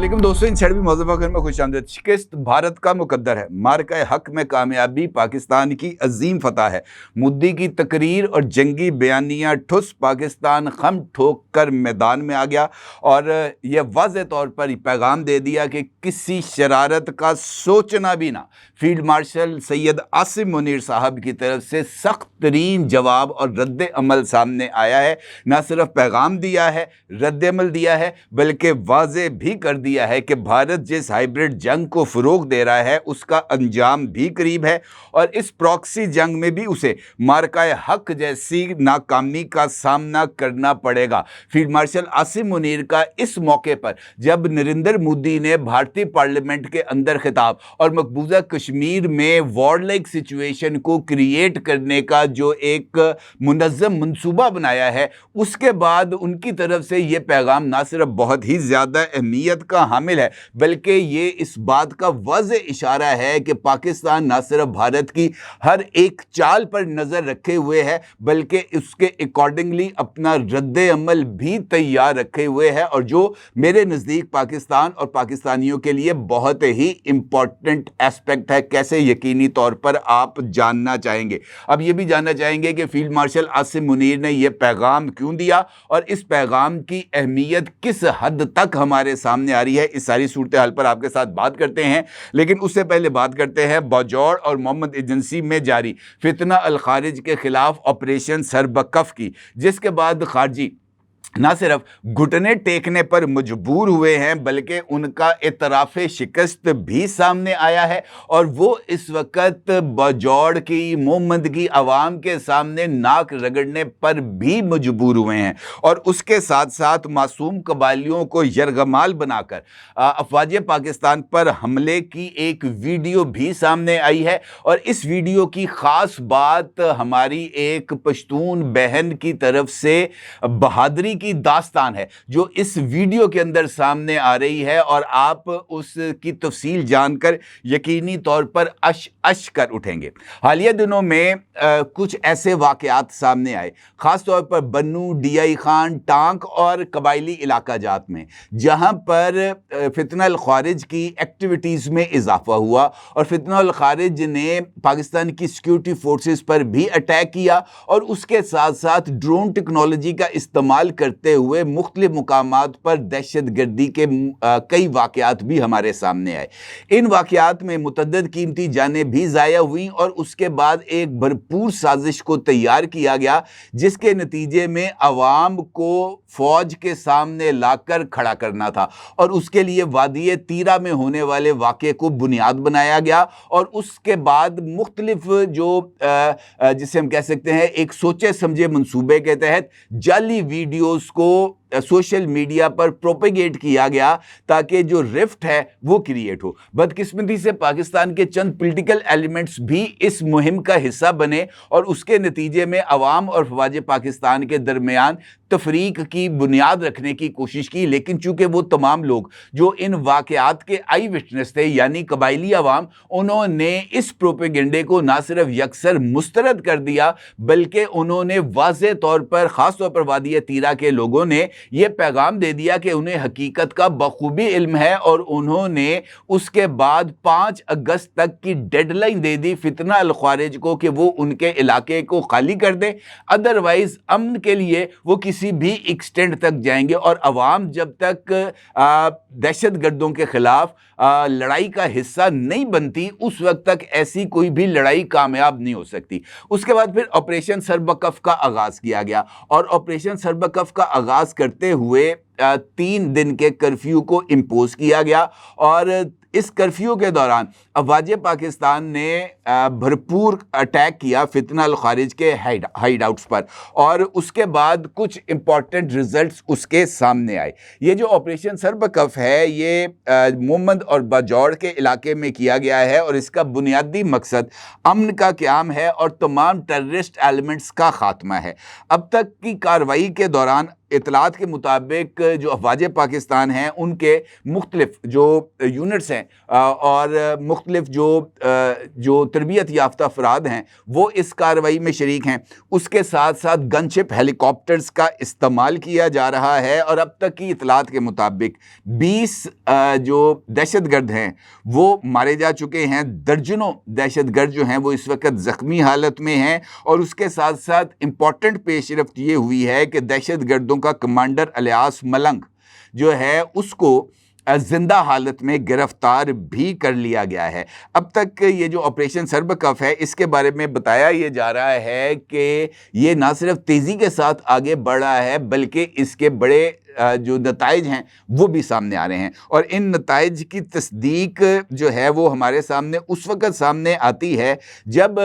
वालेकुम दोस्तों, इन छड़वी मौजूद में खुशामदीद। शिकस्त भारत का मुकद्दर है, मार्का हक में कामयाबी पाकिस्तान की अजीम फतह है। मुद्दी की तकरीर और जंगी बयानियाँ ठुस, पाकिस्तान खम ठोक कर मैदान में आ गया और यह वाज़ेह तौर पर पैगाम दे दिया कि किसी शरारत का सोचना भी ना। फील्ड मार्शल सैयद आसिम मुनीर साहब की तरफ से सख्त तरीन जवाब और रद्द अमल सामने आया है। ना सिर्फ पैगाम दिया है, रद्द अमल दिया है, बल्कि वाज़ेह भी कर दिया है कि भारत जिस हाइब्रिड जंग को फ़रोग़ दे रहा है उसका अंजाम भी करीब है और इस प्रॉक्सी जंग में भी उसे मार्का हक जैसी नाकामी का सामना करना पड़ेगा। फील्ड मार्शल आसिम मुनीर का इस मौके पर जब नरेंद्र मोदी ने भारतीय पार्लियामेंट के अंदर खिताब और मकबूजा कश्मीर में वॉर लाइक सिचुएशन को क्रिएट करने का जो एक मुनज़्ज़म मंसूबा बनाया है, उसके बाद उनकी तरफ से ये पैगाम ना सिर्फ बहुत ही ज़्यादा अहमियत का हामिल है, बल्कि ये इस बात का वाज़ेह इशारा है कि पाकिस्तान ना सिर्फ भारत की हर एक चाल पर नज़र रखे हुए है, बल्कि उसके अकॉर्डिंगली अपना रद्द अमल भी तैयार रखे हुए है। और जो मेरे नज़दीक पाकिस्तान और पाकिस्तानियों के लिए बहुत ही इम्पॉर्टेंट एस्पेक्ट है। कैसे? यकीनी तौर पर आप जानना चाहेंगे। अब ये भी जानना चाहेंगे कि फील्ड मार्शल आसिम मुनीर ने यह पैगाम क्यों दिया और इस पैगाम की अहमियत किस हद तक हमारे सामने आ रही है। इस सारी सूरत हाल पर आपके साथ बात करते हैं, लेकिन उससे पहले बात करते हैं बाजौड़ और मोहम्मद एजेंसी में जारी फितना अल खारिज के खिलाफ ऑपरेशन सरबकफ की, जिसके बाद खारजी ना सिर्फ घुटने टेकने पर मजबूर हुए हैं, बल्कि उनका एतराफ़ शिकस्त भी सामने आया है और वो इस वक्त बाजौड़ की मोहम्मद की आवाम के सामने नाक रगड़ने पर भी मजबूर हुए हैं। और उसके साथ साथ मासूम कबालियों को यरगमाल बनाकर अफवाज पाकिस्तान पर हमले की एक वीडियो भी सामने आई है। और इस वीडियो की ख़ास बात हमारी एक पश्तून बहन की तरफ से बहादुरी की दास्तान है जो इस वीडियो के अंदर सामने आ रही है, और आप उसकी तफसील जानकर यकीनी तौर पर अश कर उठेंगे। हालिया दिनों में कुछ ऐसे वाक़यात सामने आए, ख़ास तौर पर बन्नू, डीआई खान, टांक और कबायली इलाका जात में, जहां पर फितना अल खारिज की एक्टिविटीज़ में इजाफा हुआ और फितना अल खारिज ने पाकिस्तान की सिक्योरिटी फोर्सेस पर भी अटैक किया और उसके साथ साथ ड्रोन टेक्नोलॉजी का इस्तेमाल करते हुए मुख्तलिफ मुकामात पर दहशत गर्दी के कई वाक़यात भी हमारे सामने आए। इन वाक़यात में मुतअद्दिद कीमती जानें भी ज़ाया हुई और उसके बाद एक भरपूर साजिश को तैयार किया गया, जिसके नतीजे में अवाम को फ़ौज के सामने लाकर खड़ा करना था और उसके लिए वादी तीरा में होने वाले वाक़े को बुनियाद बनाया गया। और उसके बाद मुख्तलिफ जो जिसे हम कह सकते हैं एक सोचे समझे मंसूबे के तहत जाली वीडियोस को सोशल मीडिया पर प्रोपेगेट किया गया ताकि जो रिफ्ट है वो क्रिएट हो। बदकिस्मती से पाकिस्तान के चंद पॉलिटिकल एलिमेंट्स भी इस मुहिम का हिस्सा बने और उसके नतीजे में अवाम और फौज पाकिस्तान के दरमियान तफरीक की बुनियाद रखने की कोशिश की। लेकिन चूंकि वो तमाम लोग जो इन वाक़यात के आई विटनेस थे, यानी कबायली अवाम, उन्होंने इस प्रोपेगेंडे को ना सिर्फ यकसर मुस्तरद कर दिया, बल्कि उन्होंने वाज़ेह तौर पर, ख़ास तौर पर वादी तीरा के लोगों ने यह पैगाम दे दिया कि उन्हें हकीकत का बखूबी इल्म है और उन्होंने उसके बाद 5 अगस्त तक की डेडलाइन दे दी फितना अल खारिज को कि वो उनके इलाके को खाली कर दें, अदरवाइज अमन के लिए वो किसी भी एक्सटेंड तक जाएंगे। और अवाम जब तक दहशत गर्दों के खिलाफ लड़ाई का हिस्सा नहीं बनती, उस वक्त तक ऐसी कोई भी लड़ाई कामयाब नहीं हो सकती। उसके बाद फिर ऑपरेशन सरबकफ का आगाज़ किया गया और ऑपरेशन सरबकफ का आगाज़ करते हुए 3 दिन के कर्फ्यू को इम्पोज किया गया और इस कर्फ्यू के दौरान अफवाज पाकिस्तान ने भरपूर अटैक किया फितना अल खारिज के हाइड आउट्स पर और उसके बाद कुछ इंपॉर्टेंट रिजल्ट्स उसके सामने आए। ये जो ऑपरेशन सरबकफ है ये मोहम्मद और बाजौड़ के इलाके में किया गया है और इसका बुनियादी मकसद अमन का क़याम है और तमाम टेररिस्ट एलिमेंट्स का खात्मा है। अब तक की कार्रवाई के दौरान इतलात के मुताबिक जो अफवाज पाकिस्तान हैं उनके मुख्तलिफ जो यूनिट्स हैं हैं और मुख्तलिफ जो तरबियत याफ्ता अफराद हैं वो इस कार्रवाई में शरीक हैं। उसके साथ साथ गनशिप हेलीकॉप्टर्स का इस्तेमाल किया जा रहा है और अब तक की इतलात के मुताबिक 20 जो दहशतगर्द हैं वो मारे जा चुके हैं। दर्जनों दहशतगर्द जो हैं वो इस वक्त ज़ख्मी हालत में हैं और उसके साथ साथ इम्पॉर्टेंट पेशरफ्त ये हुई है कि दहशतगर्दों का कमांडर अलियास मलंग जो है उसको जिंदा हालत में गिरफ्तार भी कर लिया गया है। अब तक ये जो ऑपरेशन सर्बकफ है इसके बारे में बताया ये जा रहा है कि ये ना सिर्फ तेज़ी के साथ आगे बढ़ रहा है बल्कि इसके बड़े जो नताइज हैं वो भी सामने आ रहे हैं और इन नताइज की तस्दीक जो है वो हमारे सामने उस वक़्त सामने आती है जब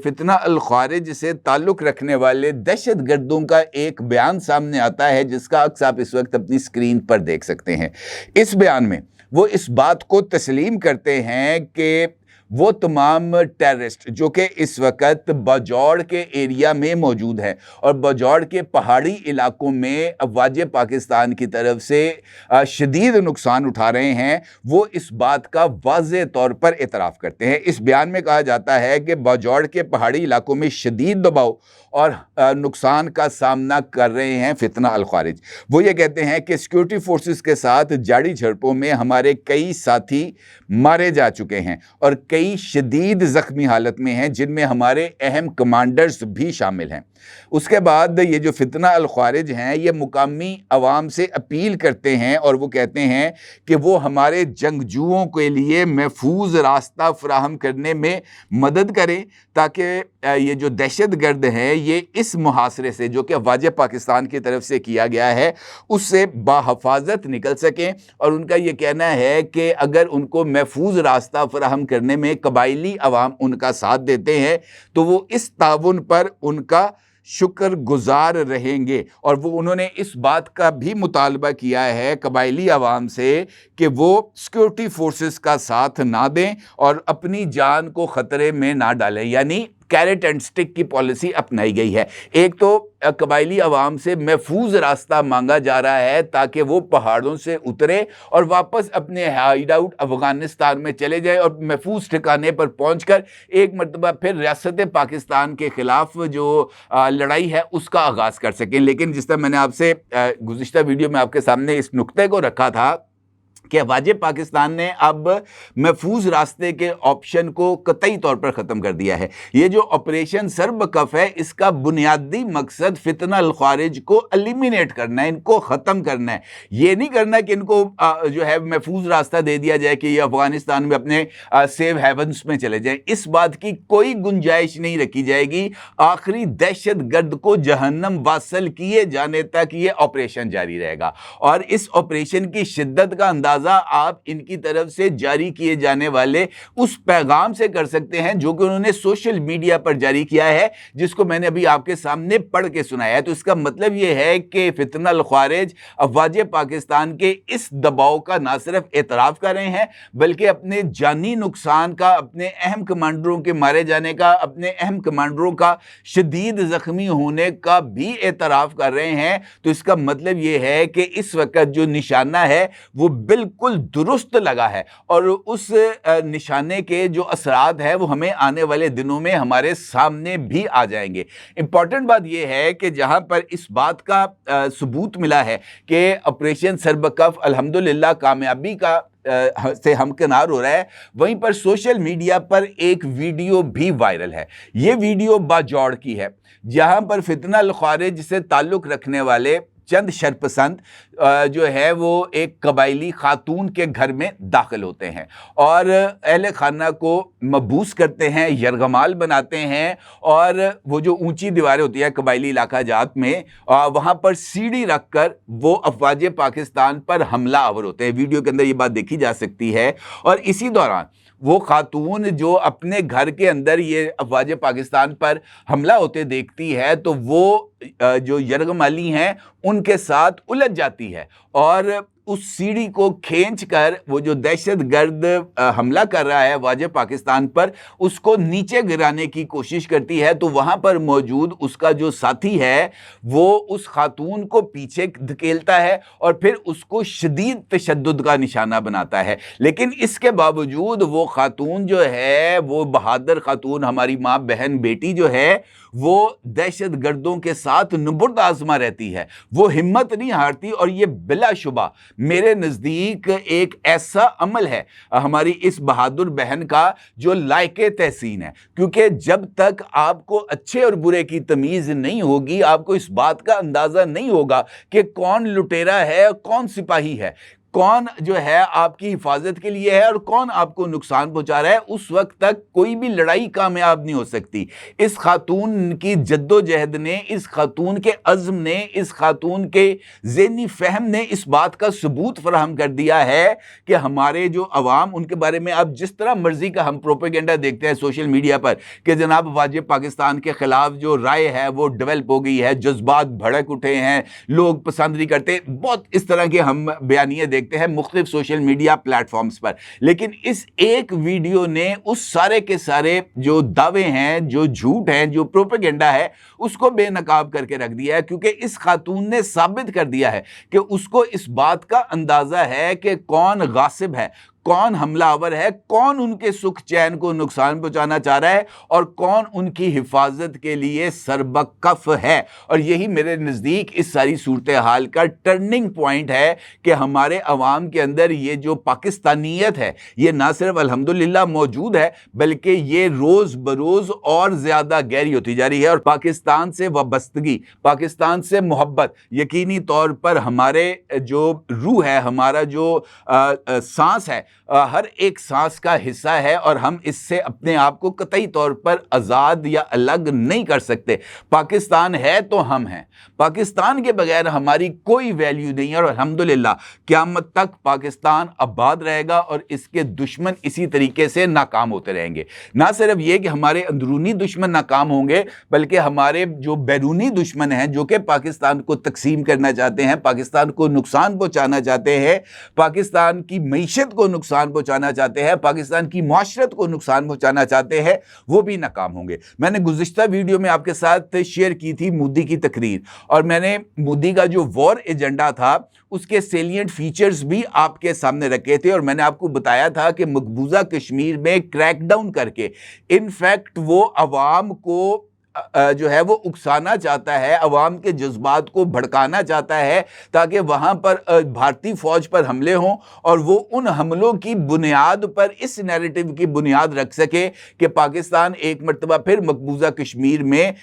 फितना अल ख़ारिज से ताल्लुक़ रखने वाले दहशतगर्दों का एक बयान सामने आता है जिसका अक्स आप इस वक्त अपनी स्क्रीन पर देख सकते हैं। इस बयान में वो इस बात को तस्लीम करते हैं कि वो तमाम टेररिस्ट जो कि इस वक्त बजौड़ के एरिया में मौजूद हैं और बजौड़ के पहाड़ी इलाकों में अफवाज पाकिस्तान की तरफ से शदीद नुकसान उठा रहे हैं, वो इस बात का वाज़ेह तौर पर एतराफ़ करते हैं। इस बयान में कहा जाता है कि बजौड़ के पहाड़ी इलाकों में शदीद दबाव और नुकसान का सामना कर रहे हैं फितना अल ख़ारिज। वो ये कहते हैं कि सिक्योरिटी फोर्सेस के साथ जारी झड़पों में हमारे कई साथी मारे जा चुके हैं और कई शदीद ज़ख्मी हालत में हैं जिनमें हमारे अहम कमांडर्स भी शामिल हैं। उसके बाद ये जो फितना अल ख़ारिज हैं ये मुकामी अवाम से अपील करते हैं और वो कहते हैं कि वो हमारे जंगजुओं के लिए महफूज रास्ता फराहम करने में मदद करें ताकि ये जो दहशतगर्द हैं ये इस मुहासरे से जो कि अफवाज पाकिस्तान की तरफ से किया गया है उससे बाहफाजत निकल सकें। और उनका ये कहना है कि अगर उनको महफूज रास्ता फराहम करने में कबायली अवाम उनका साथ देते हैं तो वो इस ताउन पर उनका शुक्रगुजार रहेंगे। और वो उन्होंने इस बात का भी मुतालबा किया है कबायली अवाम से कि वो सिक्योरिटी फोर्सेस का साथ ना दें और अपनी जान को ख़तरे में ना डालें, यानी कैरेट एंड स्टिक की पॉलिसी अपनाई गई है। एक तो कबायली अवाम से महफूज रास्ता मांगा जा रहा है ताकि वो पहाड़ों से उतरे और वापस अपने हाइड आउट अफ़गानिस्तान में चले जाए और महफूज ठिकाने पर पहुंचकर एक मरतबा फिर रियासत पाकिस्तान के ख़िलाफ़ जो लड़ाई है उसका आगाज़ कर सकें। लेकिन जिस तरह मैंने आपसे गुज़िश्ता वीडियो में आपके सामने इस नुक्ते को रखा था कि अफवाज पाकिस्तान ने अब महफूज रास्ते के ऑप्शन को कतई तौर पर ख़त्म कर दिया है। ये जो ऑपरेशन सर्बकफ है इसका बुनियादी मकसद फितना अल ख़ारिज को एलिमिनेट करना है, इनको ख़त्म करना है। ये नहीं करना कि इनको जो है महफूज रास्ता दे दिया जाए कि ये अफ़गानिस्तान में अपने सेव हेवन्स में चले जाएं। इस बात की कोई गुंजाइश नहीं रखी जाएगी। आखिरी दहशतगर्द को जहन्नम वासल किए जाने तक ये ऑपरेशन जारी रहेगा और इस ऑपरेशन की शिद्दत का अंदाज़ा आप इनकी तरफ से जारी किए जाने वाले उस पैगाम से कर सकते हैं जो कि उन्होंने सोशल मीडिया पर जारी किया है, जिसको मैंने अभी आपके सामने पढ़ के सुनाया है। तो इसका मतलब यह है कि फितना अल ख़ारिज अफवाज पाकिस्तान के इस दबाव का ना सिर्फ एतराफ़ कर रहे हैं बल्कि अपने जानी नुकसान का, अपने अहम कमांडरों के मारे जाने का, अपने अहम कमांडरों का शदीद ज़ख्मी होने का भी एतराफ़ कर रहे हैं। तो इसका मतलब यह है कि इस वक्त जो निशाना है वो बिल्कुल दुरुस्त लगा है और उस निशाने के जो असरात है वो हमें आने वाले दिनों में हमारे सामने भी आ जाएंगे। इंपॉर्टेंट बात यह है कि जहां पर इस बात का सबूत मिला है कि ऑपरेशन सर्बकफ अल्हम्दुलिल्लाह कामयाबी का से हमकिनार हो रहा है, वहीं पर सोशल मीडिया पर एक वीडियो भी वायरल है। ये वीडियो बाजौड़ की है जहां पर फितना अल ख़ारिज से ताल्लुक़ रखने वाले चंद शरपसंद जो है वो एक कबायली खातून के घर में दाखिल होते हैं और अहले खाना को मबूस करते हैं, यरगमाल बनाते हैं और वो जो ऊंची दीवारें होती है कबायली इलाका जात में वहाँ पर सीढ़ी रख कर वो अफवाज पाकिस्तान पर हमला आवर होते हैं। वीडियो के अंदर ये बात देखी जा सकती है। और इसी दौरान वो खातून जो अपने घर के अंदर ये अफवाज पाकिस्तान पर हमला होते देखती है तो वो जो यरगमाली हैं उनके साथ उलझ जाती है और उस सीढ़ी को खींच कर वो जो दहशतगर्द हमला कर रहा है वाजे पाकिस्तान पर, उसको नीचे गिराने की कोशिश करती है, तो वहां पर मौजूद उसका जो साथी है वो उस खातून को पीछे धकेलता है और फिर उसको शदीद तशद्दुद का निशाना बनाता है। लेकिन इसके बावजूद वो खातून जो है, वो बहादुर खातून, हमारी माँ, बहन, बेटी जो है, वो दहशतगर्दों के साथ नुबुर्द आजमा रहती है, वो हिम्मत नहीं हारती। और ये बिलाशुबा मेरे नज़दीक एक ऐसा अमल है हमारी इस बहादुर बहन का जो लायके तहसीन है, क्योंकि जब तक आपको अच्छे और बुरे की तमीज़ नहीं होगी, आपको इस बात का अंदाज़ा नहीं होगा कि कौन लुटेरा है और कौन सिपाही है, कौन जो है आपकी हिफाजत के लिए है और कौन आपको नुकसान पहुंचा रहा है, उस वक्त तक कोई भी लड़ाई कामयाब नहीं हो सकती। इस खातून की जद्दोजहद ने, इस खातून के अज़्म ने, इस खातून के ज़हनी फ़हम ने इस बात का सबूत फराहम कर दिया है कि हमारे जो अवाम, उनके बारे में आप जिस तरह मर्जी का हम प्रोपेगेंडा देखते हैं सोशल मीडिया पर कि जनाब वाजिब पाकिस्तान के ख़िलाफ़ जो राय है वो डेवलप हो गई है, जज्बात भड़क उठे हैं, लोग पसंद नहीं करते, बहुत इस तरह के हम बयानियाँ देखते हैं मुख्तलिफ सोशल मीडिया प्लेटफॉर्म्स पर। लेकिन इस एक वीडियो ने उस सारे के सारे जो दावे हैं, जो झूठ हैं, जो प्रोपेगेंडा है, उसको बेनकाब करके रख दिया है, क्योंकि इस खातून ने साबित कर दिया है कि उसको इस बात का अंदाजा है कि कौन गासिब है, कौन हमलावर है, कौन उनके सुख चैन को नुकसान पहुंचाना चाह रहा है और कौन उनकी हिफाजत के लिए सरबकफ है। और यही मेरे नज़दीक इस सारी सूरत हाल का टर्निंग पॉइंट है कि हमारे अवाम के अंदर ये जो पाकिस्तानियत है, ये ना सिर्फ अल्हम्दुलिल्लाह मौजूद है, बल्कि ये रोज़ बरोज़ और ज़्यादा गहरी होती जा रही है। और पाकिस्तान से वाबस्तगी, पाकिस्तान से मोहब्बत यकीनी तौर पर हमारे जो रूह है, हमारा जो सांस है, हर एक सांस का हिस्सा है और हम इससे अपने आप को कतई तौर पर आज़ाद या अलग नहीं कर सकते। पाकिस्तान है तो हम हैं, पाकिस्तान के बगैर हमारी कोई वैल्यू नहीं है। और अल्हम्दुलिल्लाह क़यामत तक पाकिस्तान आबाद रहेगा और इसके दुश्मन इसी तरीके से नाकाम होते रहेंगे। ना सिर्फ ये कि हमारे अंदरूनी दुश्मन नाकाम होंगे, बल्कि हमारे जो बैरूनी दुश्मन हैं, जो कि पाकिस्तान को तकसीम करना चाहते हैं, पाकिस्तान को नुकसान पहुँचाना चाहते हैं, पाकिस्तान की मईशत को नुकसान पहुंचाना चाहते हैं, पाकिस्तान की माशरत को नुकसान पहुंचाना चाहते हैं, वो भी नाकाम होंगे। मैंने गुज़िश्ता वीडियो में आपके साथ शेयर की थी मोदी की तकरीर, और मैंने मोदी का जो वॉर एजेंडा था उसके सेलिएंट फीचर्स भी आपके सामने रखे थे। और मैंने आपको बताया था कि मकबूजा कश्मीर में क्रैकडाउन करके इनफैक्ट वो अवाम को जो है वो उकसाना चाहता है, अवाम के जज्बात को भड़काना चाहता है, ताकि वहाँ पर भारतीय फ़ौज पर हमले हों और वो उन हमलों की बुनियाद पर इस नैरेटिव की बुनियाद रख सके कि पाकिस्तान एक मरतबा फिर मकबूजा कश्मीर में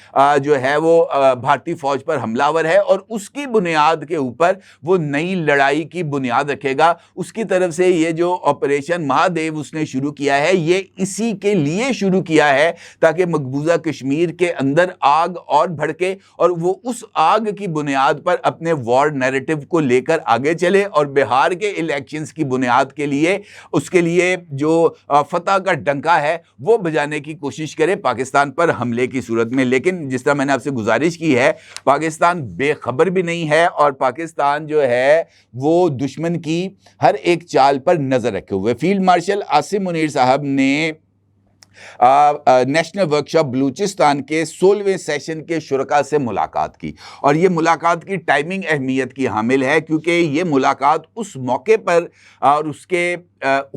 जो है वो भारतीय फ़ौज पर हमलावर है, और उसकी बुनियाद के ऊपर वो नई लड़ाई की बुनियाद रखेगा। उसकी तरफ से ये जो ऑपरेशन महादेव उसने शुरू किया है, ये इसी के लिए शुरू किया है ताकि मकबूजा कश्मीर के अंदर आग और भड़के और वो उस आग की बुनियाद पर अपने वॉर नैरेटिव को लेकर आगे चले और बिहार के इलेक्शंस की बुनियाद के लिए, उसके लिए जो फतह का डंका है वो बजाने की कोशिश करे पाकिस्तान पर हमले की सूरत में। लेकिन जिस तरह मैंने आपसे गुजारिश की है, पाकिस्तान बेखबर भी नहीं है और पाकिस्तान जो है वो दुश्मन की हर एक चाल पर नजर रखे हुए। फील्ड मार्शल आसिम मुनीर साहब ने नेशनल वर्कशॉप बलूचिस्तान के 16वें सेशन के शुरका से मुलाकात की, और ये मुलाकात की टाइमिंग अहमियत की हामिल है, क्योंकि ये मुलाकात उस मौके पर और उसके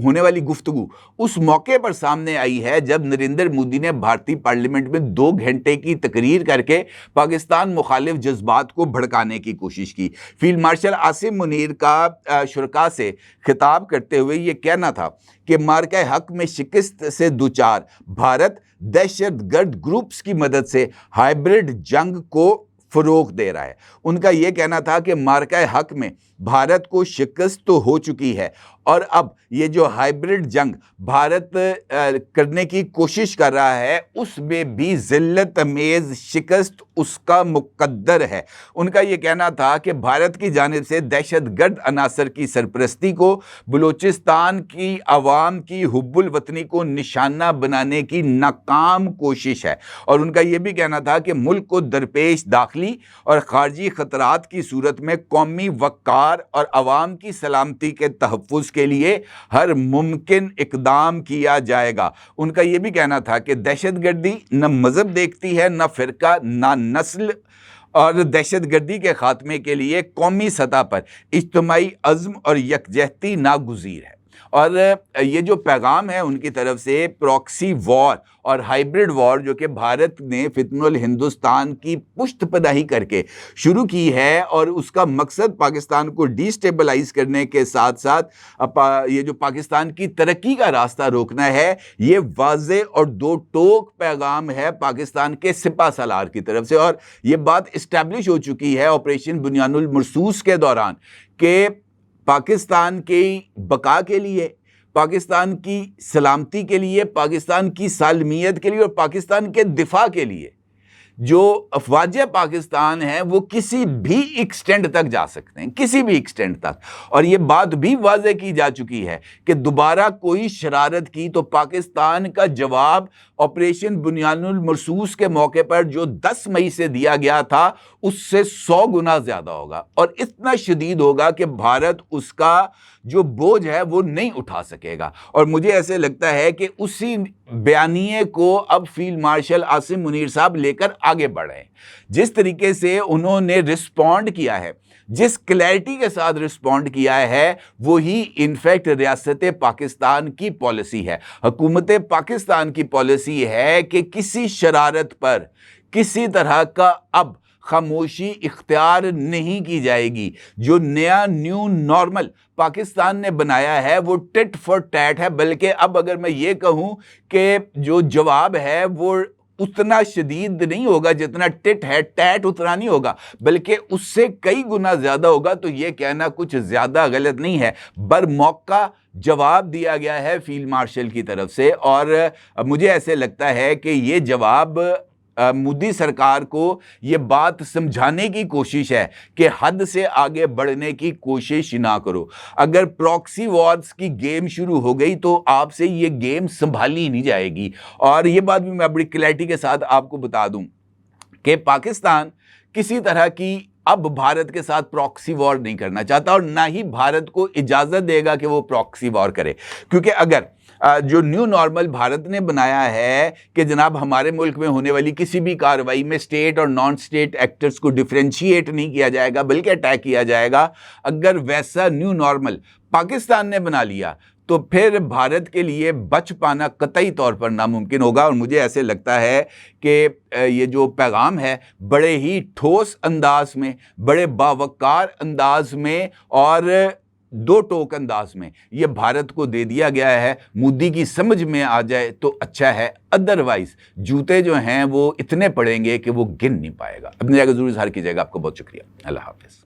होने वाली गुफ्तगू उस मौके पर सामने आई है जब नरेंद्र मोदी ने भारतीय पार्लियामेंट में 2 घंटे की तकरीर करके पाकिस्तान मुखालिफ जज्बात को भड़काने की कोशिश की। फील्ड मार्शल आसिम मुनीर का शुरका से खिताब करते हुए ये कहना था कि मार्का हक में शिकस्त से दुचार भारत दहशतगर्द ग्रुप्स की मदद से हाइब्रिड जंग को फ़रोग़ दे रहा है। उनका यह कहना था कि मार्का हक में भारत को शिकस्त तो हो चुकी है और अब ये जो हाइब्रिड जंग भारत करने की कोशिश कर रहा है, उसमें भी जिल्लत अमेज शिकस्त उसका मुकद्दर है। उनका ये कहना था कि भारत की जानिब से दहशतगर्द अनासर की सरपरस्ती को, बलूचिस्तान की आवाम की हुब्बुल वतनी को निशाना बनाने की नाकाम कोशिश है। और उनका यह भी कहना था कि मुल्क को दरपेश दाखिली और खारजी खतरात की सूरत में कौमी वक़ार और आवाम की सलामती के तहफ़्फ़ुज़ के लिए हर मुमकिन इक़दाम किया जाएगा। उनका यह भी कहना था कि दहशतगर्दी न मज़हब देखती है, न फ़िरका, न नस्ल, और दहशतगर्दी के ख़ात्मे के लिए कौमी सतह पर इज्तिमाई अज़्म और यकजहती नागुज़ीर है। और ये जो पैगाम है उनकी तरफ से प्रॉक्सी वॉर और हाइब्रिड वॉर, जो कि भारत ने फितनुल हिंदुस्तान की पुश्तपनाही करके शुरू की है, और उसका मकसद पाकिस्तान को डिस्टेबलाइज करने के साथ साथ ये जो पाकिस्तान की तरक्की का रास्ता रोकना है, ये वाज़े और दो टोक पैगाम है पाकिस्तान के सिपह सालार की तरफ से। और ये बात इस्टेब्लिश हो चुकी है ऑपरेशन बुनियानुल मरसूस के दौरान कि पाकिस्तान की बका के लिए, पाकिस्तान की सलामती के लिए, पाकिस्तान की सालमियत के लिए और पाकिस्तान के दिफा के लिए जो अफवाज पाकिस्तान है वो किसी भी एक्सटेंड तक जा सकते हैं, किसी भी एक्सटेंड तक। और ये बात भी वाज़े की जा चुकी है कि दोबारा कोई शरारत की तो पाकिस्तान का जवाब ऑपरेशन बुनियानुल मरसूस के मौके पर जो 10 मई से दिया गया था उससे 100 गुना ज़्यादा होगा, और इतना शदीद होगा कि भारत उसका जो बोझ है वो नहीं उठा सकेगा। और मुझे ऐसे लगता है कि उसी बयानिए को अब फील्ड मार्शल आसिम मुनीर साहब लेकर आगे बढ़े हैं। जिस तरीके से उन्होंने रिस्पॉन्ड किया है, जिस क्लैरिटी के साथ रिस्पॉन्ड किया है, वही इनफैक्ट रियासत पाकिस्तान की पॉलिसी है, हुकूमत पाकिस्तान की पॉलिसी है कि किसी शरारत पर किसी तरह का अब खामोशी इख्तियार नहीं की जाएगी। जो नया न्यू नॉर्मल पाकिस्तान ने बनाया है वो टिट फॉर टैट है, बल्कि अब अगर मैं ये कहूँ कि जो जवाब है वो उतना शदीद नहीं होगा जितना टिट है, टैट उतना नहीं होगा, बल्कि उससे कई गुना ज़्यादा होगा। तो ये कहना कुछ ज़्यादा गलत नहीं है। बर मौका जवाब दिया गया है फील्ड मार्शल की तरफ से, और मुझे ऐसे लगता है कि ये जवाब मोदी सरकार को ये बात समझाने की कोशिश है कि हद से आगे बढ़ने की कोशिश ना करो। अगर प्रॉक्सी वॉर्स की गेम शुरू हो गई तो आपसे ये गेम संभाली नहीं जाएगी। और ये बात भी मैं बड़ी क्लैरिटी के साथ आपको बता दूं कि पाकिस्तान किसी तरह की अब भारत के साथ प्रॉक्सी वॉर नहीं करना चाहता, और ना ही भारत को इजाज़त देगा कि वो प्रॉक्सी वॉर करे। क्योंकि अगर जो न्यू नॉर्मल भारत ने बनाया है कि जनाब हमारे मुल्क में होने वाली किसी भी कार्रवाई में स्टेट और नॉन स्टेट एक्टर्स को डिफरेंशिएट नहीं किया जाएगा बल्कि अटैक किया जाएगा, अगर वैसा न्यू नॉर्मल पाकिस्तान ने बना लिया तो फिर भारत के लिए बच पाना कतई तौर पर नामुमकिन होगा। और मुझे ऐसे लगता है कि ये जो पैगाम है बड़े ही ठोस अंदाज में, बड़े बावकार अंदाज में और दो टोक अंदाज में ये भारत को दे दिया गया है। मोदी की समझ में आ जाए तो अच्छा है, अदरवाइज जूते जो हैं वो इतने पड़ेंगे कि वो गिन नहीं पाएगा। अपनी जगह जरूर इज़हार कीजिएगा। आपको बहुत शुक्रिया। अल्लाह हाफ़िज़।